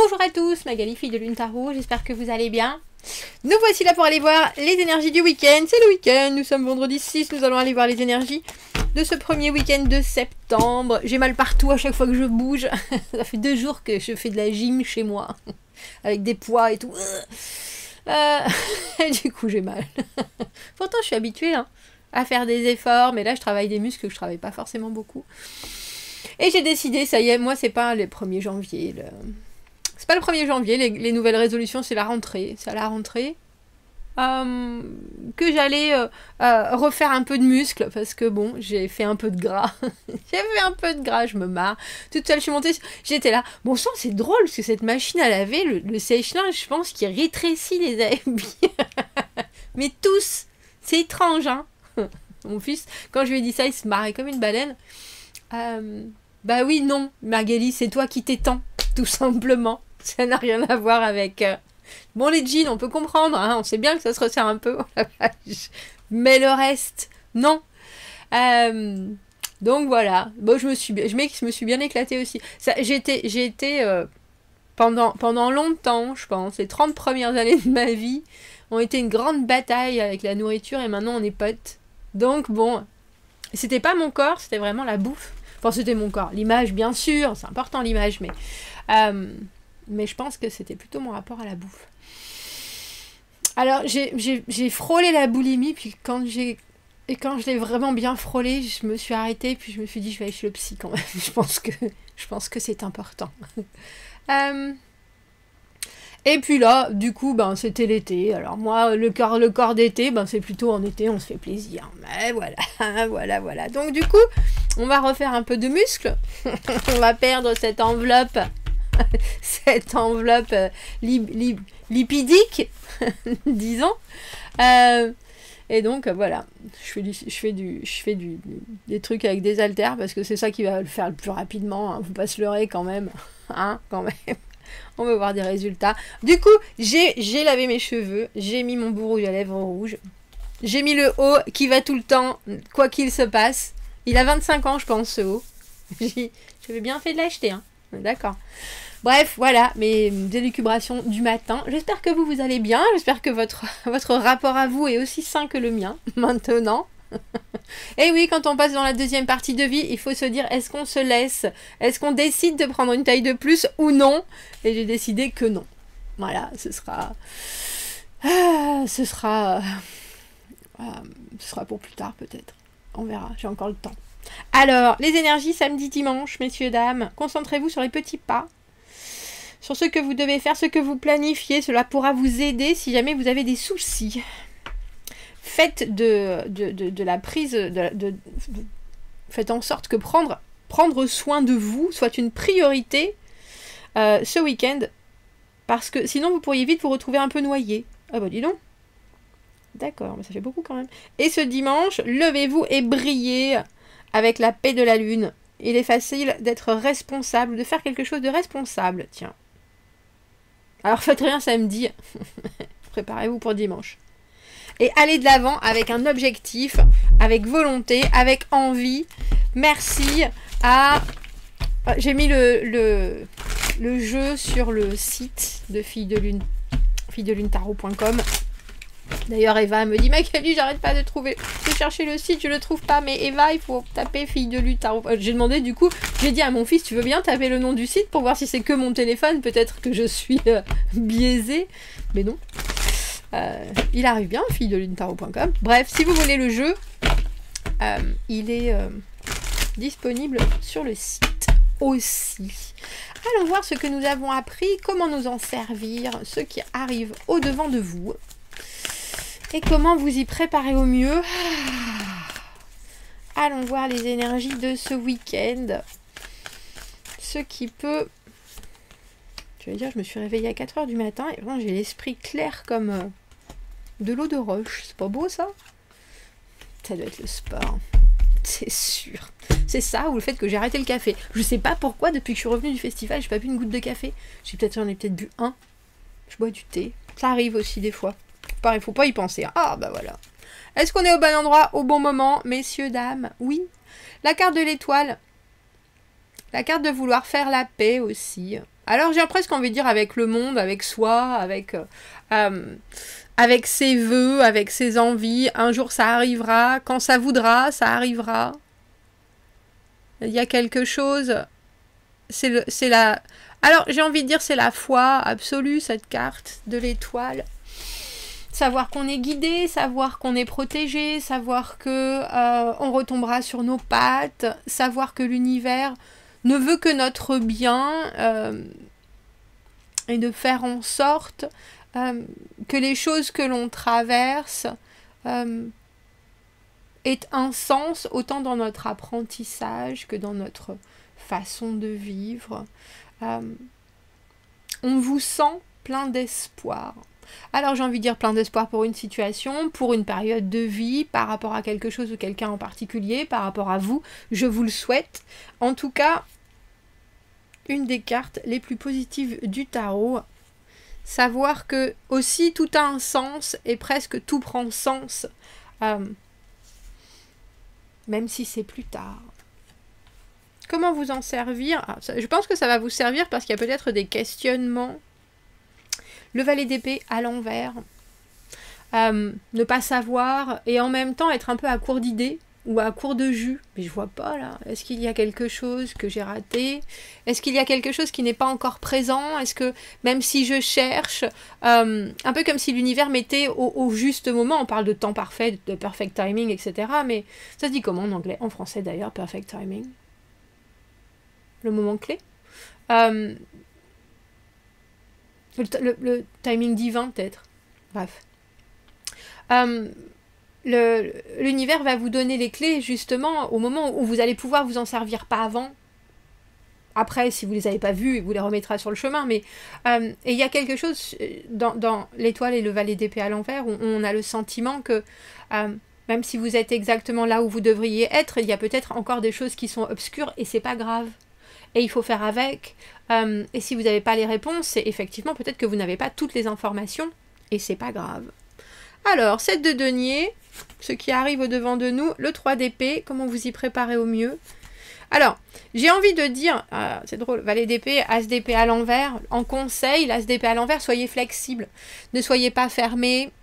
Bonjour à tous, Magali, fille de Lune Tarot, j'espère que vous allez bien. Nous voici là pour aller voir les énergies du week-end. C'est le week-end, nous sommes vendredi 6, nous allons aller voir les énergies de ce premier week-end de septembre. J'ai mal partout à chaque fois que je bouge. Ça fait 2 jours que je fais de la gym chez moi, avec des poids et tout. Et du coup j'ai mal. Pourtant je suis habituée à faire des efforts, mais là je travaille des muscles que je travaille pas forcément beaucoup. Et j'ai décidé, ça y est, moi c'est pas le 1er janvier. C'est pas le 1er janvier, les nouvelles résolutions, c'est la rentrée. C'est à la rentrée que j'allais refaire un peu de muscle, parce que bon, j'ai fait un peu de gras. J'ai fait un peu de gras, je me marre. Toute seule, je suis montée, j'étais là. Bon sang, c'est drôle, parce que cette machine à laver, le sèche-linge, je pense qu'il rétrécit les habits. Mais tous, c'est étrange, hein. Mon fils, quand je lui ai dit ça, il se marrait comme une baleine. Bah oui, non, Magali, c'est toi qui t'étends, tout simplement. Ça n'a rien à voir avec... Bon, les jeans, on peut comprendre, hein, on sait bien que ça se resserre un peu. Mais le reste, non. Donc voilà. Bon, je me suis bien éclatée aussi. J'ai été pendant longtemps, je pense, les 30 premières années de ma vie, ont été une grande bataille avec la nourriture et maintenant on est potes. Donc bon, c'était pas mon corps, c'était vraiment la bouffe. Enfin, c'était mon corps. L'image, bien sûr, c'est important l'image, mais je pense que c'était plutôt mon rapport à la bouffe. Alors, j'ai frôlé la boulimie, puis quand je l'ai vraiment bien frôlé, je me suis arrêtée, puis je me suis dit, je vais aller chez le psy quand même. Je pense que c'est important. Et puis là, du coup, c'était l'été. Alors moi, le corps d'été, c'est plutôt en été, on se fait plaisir. Mais voilà, voilà. Donc du coup, on va refaire un peu de muscle. On va perdre cette enveloppe lipidique, disons. Et donc voilà, je fais des trucs avec des haltères parce que c'est ça qui va le faire le plus rapidement. Hein. Faut pas se leurrer quand même, hein, quand même. On veut voir des résultats. Du coup, j'ai lavé mes cheveux, j'ai mis mon beau rouge à lèvres rouge, j'ai mis le haut qui va tout le temps, quoi qu'il se passe. Il a 25 ans, je pense, ce haut. J'avais bien fait de l'acheter, hein. D'accord. Bref, voilà, mes élucubrations du matin. J'espère que vous allez bien. J'espère que votre rapport à vous est aussi sain que le mien, maintenant. Et oui, quand on passe dans la deuxième partie de vie, il faut se dire, est-ce qu'on se laisse? Est-ce qu'on décide de prendre une taille de plus ou non? Et j'ai décidé que non. Voilà, ce sera pour plus tard peut-être. On verra, j'ai encore le temps. Alors, les énergies samedi, dimanche, messieurs, dames. Concentrez-vous sur les petits pas. Sur ce que vous devez faire, ce que vous planifiez. Cela pourra vous aider si jamais vous avez des soucis. Faites de la prise... faites en sorte que prendre soin de vous soit une priorité ce week-end. Parce que sinon, vous pourriez vite vous retrouver un peu noyé. Ah bah dis donc. D'accord, mais ça fait beaucoup quand même. Et ce dimanche, levez-vous et brillez avec la paix de la lune. Il est facile d'être responsable, de faire quelque chose de responsable. Tiens. Alors faites rien samedi. Préparez-vous pour dimanche. Et allez de l'avant avec un objectif, avec volonté, avec envie. Merci à... J'ai mis le jeu sur le site de Fille de Lune, filledelunetarot.com. D'ailleurs, Eva me dit, Magali, j'arrête pas de chercher le site, je le trouve pas. Mais Eva, il faut taper Fille de Lune Tarot. J'ai demandé, du coup, j'ai dit à mon fils, tu veux bien taper le nom du site pour voir si c'est que mon téléphone? Peut-être que je suis biaisée. Mais non. Il arrive bien, filledelunetarot.com. Bref, si vous voulez le jeu, il est disponible sur le site aussi. Allons voir ce que nous avons appris, comment nous en servir, ce qui arrive au-devant de vous. Et comment vous y préparer au mieux. Allons voir les énergies de ce week-end. Ce qui peut... Je vais dire, je me suis réveillée à 4h du matin et vraiment j'ai l'esprit clair comme de l'eau de roche. C'est pas beau ça? Ça doit être le sport. C'est sûr. C'est ça ou le fait que j'ai arrêté le café. Je sais pas pourquoi, depuis que je suis revenue du festival, j'ai pas bu une goutte de café. J'en ai peut-être bu un. Je bois du thé. Ça arrive aussi des fois. Pareil, faut pas y penser. Ah bah voilà. Est-ce qu'on est au bon endroit, au bon moment, messieurs, dames? Oui. La carte de l'étoile. La carte de vouloir faire la paix aussi. Alors j'ai presque envie de dire avec le monde, avec soi, avec ses vœux, avec ses envies. Un jour ça arrivera, quand ça voudra, ça arrivera. Il y a quelque chose, c'est la... Alors j'ai envie de dire c'est la foi absolue, cette carte de l'étoile. Savoir qu'on est guidé, savoir qu'on est protégé, savoir que on retombera sur nos pattes, savoir que l'univers ne veut que notre bien et de faire en sorte que les choses que l'on traverse aient un sens autant dans notre apprentissage que dans notre façon de vivre. On vous sent plein d'espoir. Alors j'ai envie de dire plein d'espoir pour une situation, pour une période de vie, par rapport à quelque chose ou quelqu'un en particulier, par rapport à vous, je vous le souhaite. En tout cas, une des cartes les plus positives du tarot, savoir que aussi tout a un sens et presque tout prend sens, même si c'est plus tard. Comment vous en servir? Je pense que ça va vous servir parce qu'il y a peut-être des questionnements. Le valet d'épée à l'envers. Ne pas savoir et en même temps être un peu à court d'idées ou à court de jus. Mais je vois pas là. Est-ce qu'il y a quelque chose que j'ai raté? Est-ce qu'il y a quelque chose qui n'est pas encore présent? Est-ce que même si je cherche, un peu comme si l'univers mettait au juste moment, on parle de temps parfait, de perfect timing, etc. Mais ça se dit comment en anglais? En français d'ailleurs, perfect timing. Le moment clé. Le timing divin peut-être. Bref. L'univers va vous donner les clés justement au moment où vous allez pouvoir vous en servir, pas avant. Après, si vous ne les avez pas vues, vous les remettra sur le chemin. Mais et il y a quelque chose dans l'étoile et le valet d'épée à l'envers où on a le sentiment que même si vous êtes exactement là où vous devriez être, il y a peut-être encore des choses qui sont obscures et c'est pas grave. Et il faut faire avec. Et si vous n'avez pas les réponses, c'est effectivement peut-être que vous n'avez pas toutes les informations. Et c'est pas grave. Alors, 7 de denier, ce qui arrive au devant de nous, le 3 d'épée, comment vous y préparez au mieux? Alors, j'ai envie de dire, c'est drôle, valet d'épée, as d'épée à l'envers, en conseil, l'as d'épée à l'envers, soyez flexible. Ne soyez pas fermé.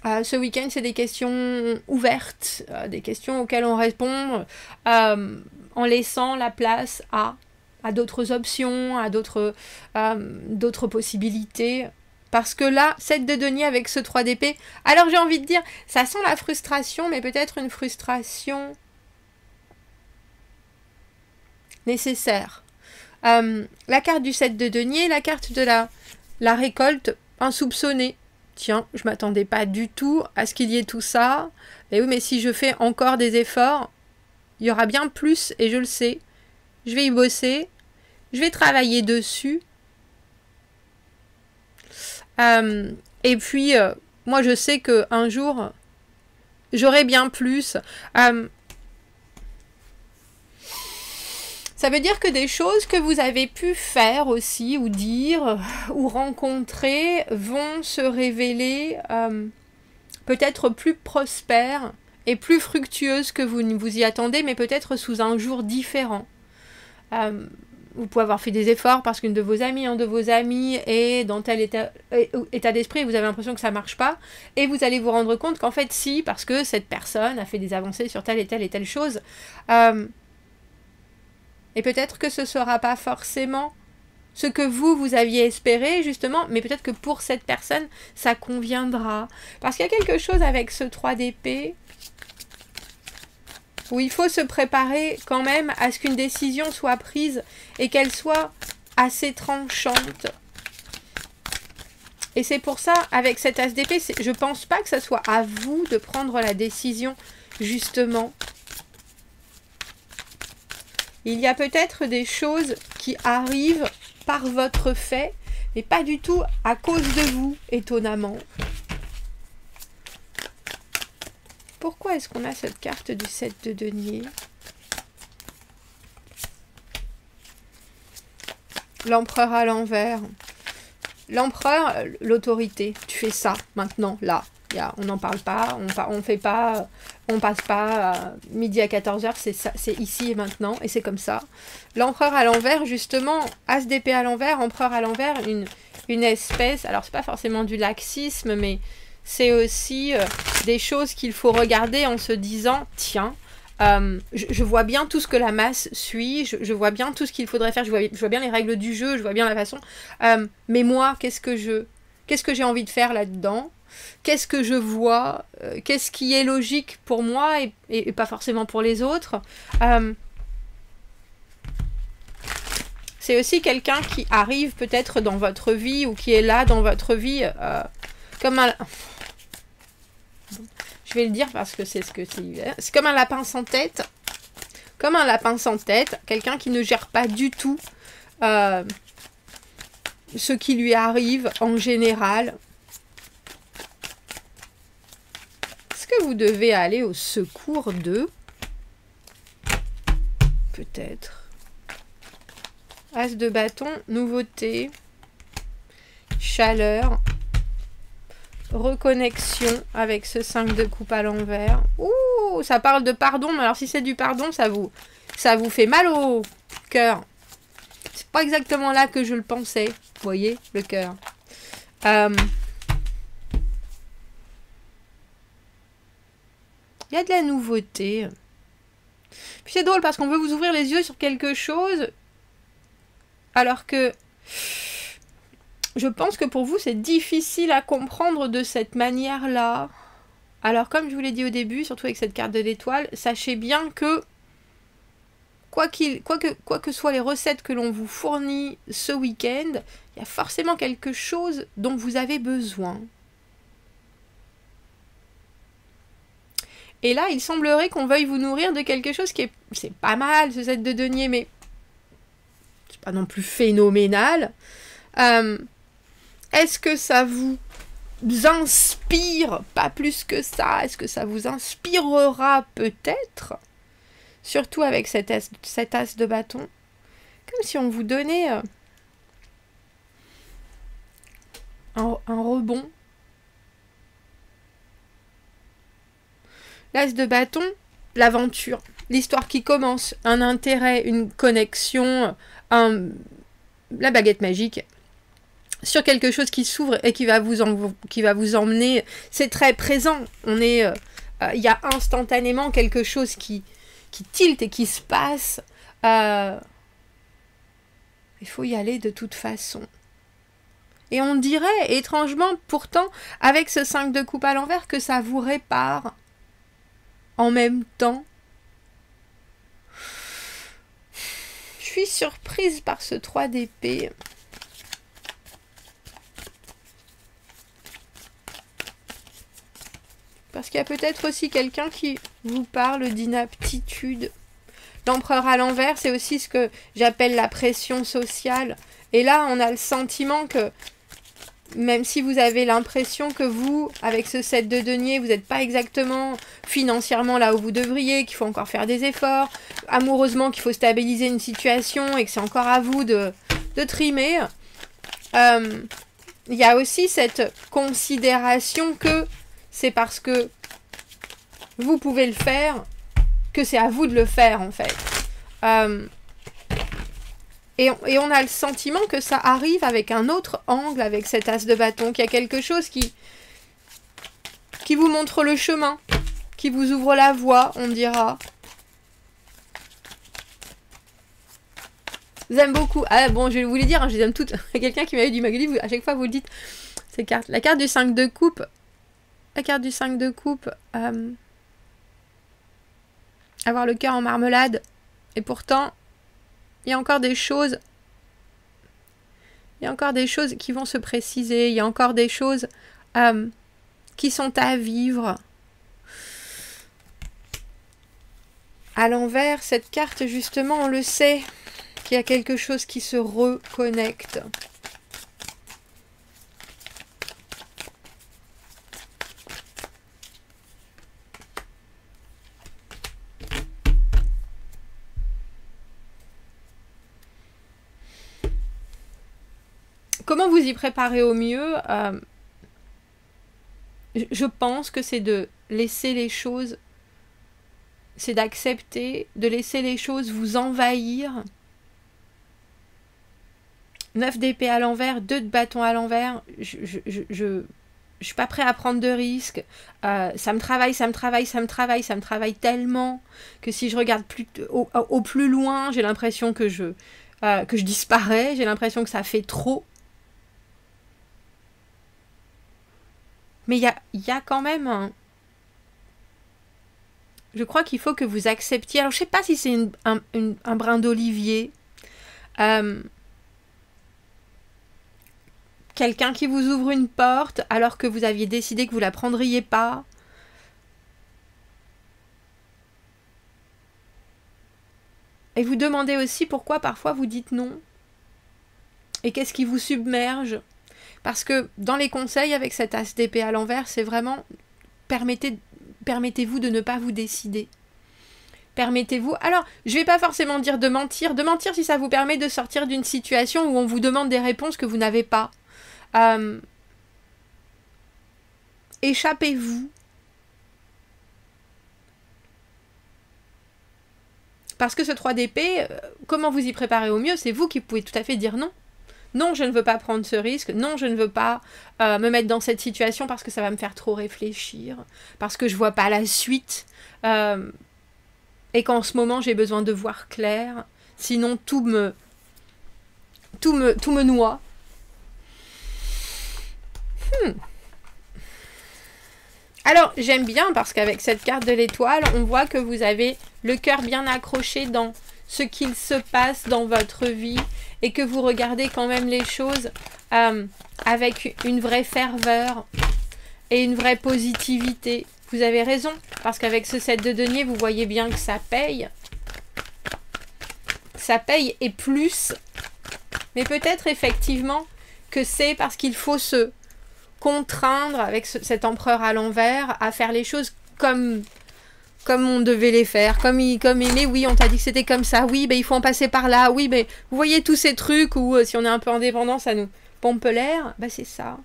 Ce week-end, c'est des questions ouvertes, des questions auxquelles on répond en laissant la place à d'autres options, à d'autres possibilités. Parce que là, 7 de denier avec ce 3 d'épée, alors j'ai envie de dire, ça sent la frustration, mais peut-être une frustration nécessaire. La carte du 7 de denier, la carte de la récolte insoupçonnée. Tiens, je ne m'attendais pas du tout à ce qu'il y ait tout ça. Mais oui, mais si je fais encore des efforts, il y aura bien plus, et je le sais. Je vais y bosser, je vais travailler dessus. Et puis, moi, je sais qu'un jour, j'aurai bien plus. Ça veut dire que des choses que vous avez pu faire aussi, ou dire, ou rencontrer, vont se révéler peut-être plus prospères et plus fructueuses que vous ne vous y attendez, mais peut-être sous un jour différent. Vous pouvez avoir fait des efforts parce qu'une de vos amies, un de vos amis est dans tel état d'esprit et vous avez l'impression que ça ne marche pas. Et vous allez vous rendre compte qu'en fait, si, parce que cette personne a fait des avancées sur telle et telle chose. Et peut-être que ce ne sera pas forcément ce que vous aviez espéré, justement, mais peut-être que pour cette personne, ça conviendra. Parce qu'il y a quelque chose avec ce 3 d'épée où il faut se préparer quand même à ce qu'une décision soit prise et qu'elle soit assez tranchante. Et c'est pour ça, avec cet as d'épée, je pense pas que ça soit à vous de prendre la décision, justement. Il y a peut-être des choses qui arrivent par votre fait, mais pas du tout à cause de vous, étonnamment. Pourquoi est-ce qu'on a cette carte du 7 de denier? L'empereur à l'envers. L'empereur, l'autorité. Tu fais ça, maintenant, là. On n'en parle pas, on fait pas On passe pas à midi à 14h, c'est ici et maintenant, et c'est comme ça. L'empereur à l'envers, justement, as d'épée à l'envers, empereur à l'envers, une espèce, alors c'est pas forcément du laxisme, mais c'est aussi des choses qu'il faut regarder en se disant, tiens, je vois bien tout ce que la masse suit, je vois bien tout ce qu'il faudrait faire, je vois bien les règles du jeu, je vois bien la façon, mais moi, qu'est-ce que j'ai envie de faire là-dedans? Qu'est-ce que je vois, qu'est-ce qui est logique pour moi et pas forcément pour les autres. C'est aussi quelqu'un qui arrive peut-être dans votre vie ou qui est là dans votre vie comme un... Je vais le dire parce que c'est ce que c'est. C'est comme un lapin sans tête. Comme un lapin sans tête. Quelqu'un qui ne gère pas du tout ce qui lui arrive en général. Que vous devez aller au secours d'eux? Peut-être. As de bâton, nouveauté, chaleur, reconnexion avec ce 5 de coupe à l'envers. Ouh, ça parle de pardon, mais alors si c'est du pardon, ça vous fait mal au cœur. C'est pas exactement là que je le pensais. Vous voyez, le cœur. Il y a de la nouveauté. Puis c'est drôle parce qu'on veut vous ouvrir les yeux sur quelque chose alors que je pense que pour vous c'est difficile à comprendre de cette manière-là. Alors comme je vous l'ai dit au début, surtout avec cette carte de l'étoile, sachez bien que quoi que soient les recettes que l'on vous fournit ce week-end, il y a forcément quelque chose dont vous avez besoin. Et là, il semblerait qu'on veuille vous nourrir de quelque chose qui est... C'est pas mal, ce set de denier, mais... C'est pas non plus phénoménal. Est-ce que ça vous inspire? Pas plus que ça. Est-ce que ça vous inspirera peut-être? Surtout avec cet as de bâton. Comme si on vous donnait un rebond. L'as de bâton, l'aventure, l'histoire qui commence, un intérêt, une connexion, la baguette magique, sur quelque chose qui s'ouvre et qui va vous emmener. C'est très présent. Il y a instantanément quelque chose qui tilte et qui se passe. Il faut y aller de toute façon. Et on dirait, étrangement, pourtant, avec ce 5 de coupe à l'envers, que ça vous répare. En même temps, je suis surprise par ce 3 d'épée. Parce qu'il y a peut-être aussi quelqu'un qui vous parle d'inaptitude. L'empereur à l'envers, c'est aussi ce que j'appelle la pression sociale. Et là, on a le sentiment que même si vous avez l'impression que vous, avec ce set de denier, vous n'êtes pas exactement financièrement là où vous devriez, qu'il faut encore faire des efforts, amoureusement qu'il faut stabiliser une situation et que c'est encore à vous de trimer, il y a aussi cette considération que c'est parce que vous pouvez le faire que c'est à vous de le faire en fait. Et on a le sentiment que ça arrive avec un autre angle, avec cet as de bâton, qu'il y a quelque chose qui vous montre le chemin, qui vous ouvre la voie, on dira. J'aime beaucoup. Ah bon, je vais vous les dire, hein, je les aime toutes. Il y a quelqu'un qui m'avait dit, Magali, à chaque fois vous le dites, ces cartes. La carte du 5 de coupe. La carte du 5 de coupe. Avoir le cœur en marmelade. Et pourtant... il y a encore des choses qui vont se préciser, il y a encore des choses qui sont à vivre. À l'envers, cette carte, justement, on le sait, qu'il y a quelque chose qui se reconnecte. Comment vous y préparer au mieux? Je pense que c'est de laisser les choses c'est d'accepter, de laisser les choses vous envahir. 9 d'épée à l'envers, 2 de bâton à l'envers. Je suis pas prêt à prendre de risques. Ça me travaille tellement que si je regarde au plus loin, j'ai l'impression que je disparais. J'ai l'impression que ça fait trop. Mais il y a quand même je crois qu'il faut que vous acceptiez. Alors, je sais pas si c'est un brin d'olivier. Quelqu'un qui vous ouvre une porte alors que vous aviez décidé que vous la prendriez pas. Et vous demandez aussi pourquoi parfois vous dites non. Et qu'est-ce qui vous submerge? Parce que dans les conseils avec cet as d'épée à l'envers, c'est vraiment permettez-vous de ne pas vous décider. Permettez-vous. Alors, je ne vais pas forcément dire de mentir. De mentir si ça vous permet de sortir d'une situation où on vous demande des réponses que vous n'avez pas. Échappez-vous. Parce que ce 3 d'épée, comment vous y préparer au mieux? C'est vous qui pouvez tout à fait dire non. Non, je ne veux pas prendre ce risque. Non, je ne veux pas me mettre dans cette situation parce que ça va me faire trop réfléchir. Parce que je ne vois pas la suite. Et qu'en ce moment, j'ai besoin de voir clair. Sinon, tout me noie. Alors, j'aime bien parce qu'avec cette carte de l'étoile, on voit que vous avez le cœur bien accroché dans ce qu'il se passe dans votre vie et que vous regardez quand même les choses avec une vraie ferveur et une vraie positivité. Vous avez raison, parce qu'avec ce 7 de denier, vous voyez bien que ça paye. Ça paye et plus. Mais peut-être effectivement que c'est parce qu'il faut se contraindre avec cet empereur à l'envers à faire les choses comme on devait les faire, comme mais oui, on t'a dit que c'était comme ça, oui, ben il faut en passer par là, oui, mais vous voyez tous ces trucs où si on est un peu indépendant, ça nous pompe l'air, ben c'est ça.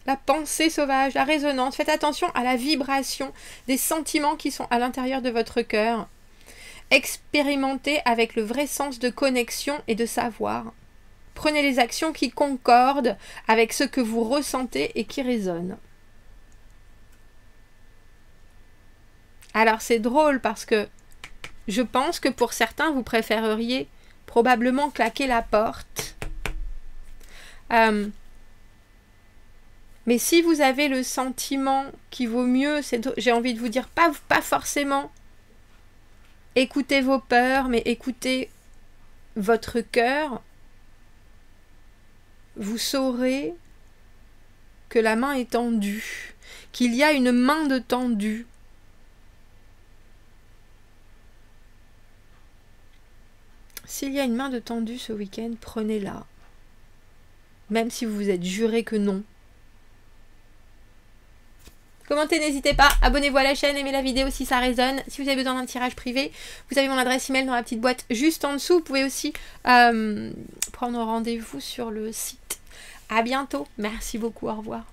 La pensée sauvage, la résonance, faites attention à la vibration des sentiments qui sont à l'intérieur de votre cœur. Expérimentez avec le vrai sens de connexion et de savoir. Prenez les actions qui concordent avec ce que vous ressentez et qui résonnent. Alors c'est drôle parce que je pense que pour certains, vous préféreriez probablement claquer la porte. Mais si vous avez le sentiment qui vaut mieux, j'ai envie de vous dire, pas forcément écoutez vos peurs, mais écoutez votre cœur, vous saurez que la main est tendue, qu'il y a une main de tendue. S'il y a une main de tendue ce week-end, prenez-la. Même si vous vous êtes juré que non. Commentez, n'hésitez pas, abonnez-vous à la chaîne, aimez la vidéo si ça résonne. Si vous avez besoin d'un tirage privé, vous avez mon adresse email dans la petite boîte juste en dessous. Vous pouvez aussi prendre rendez-vous sur le site. À bientôt, merci beaucoup, au revoir.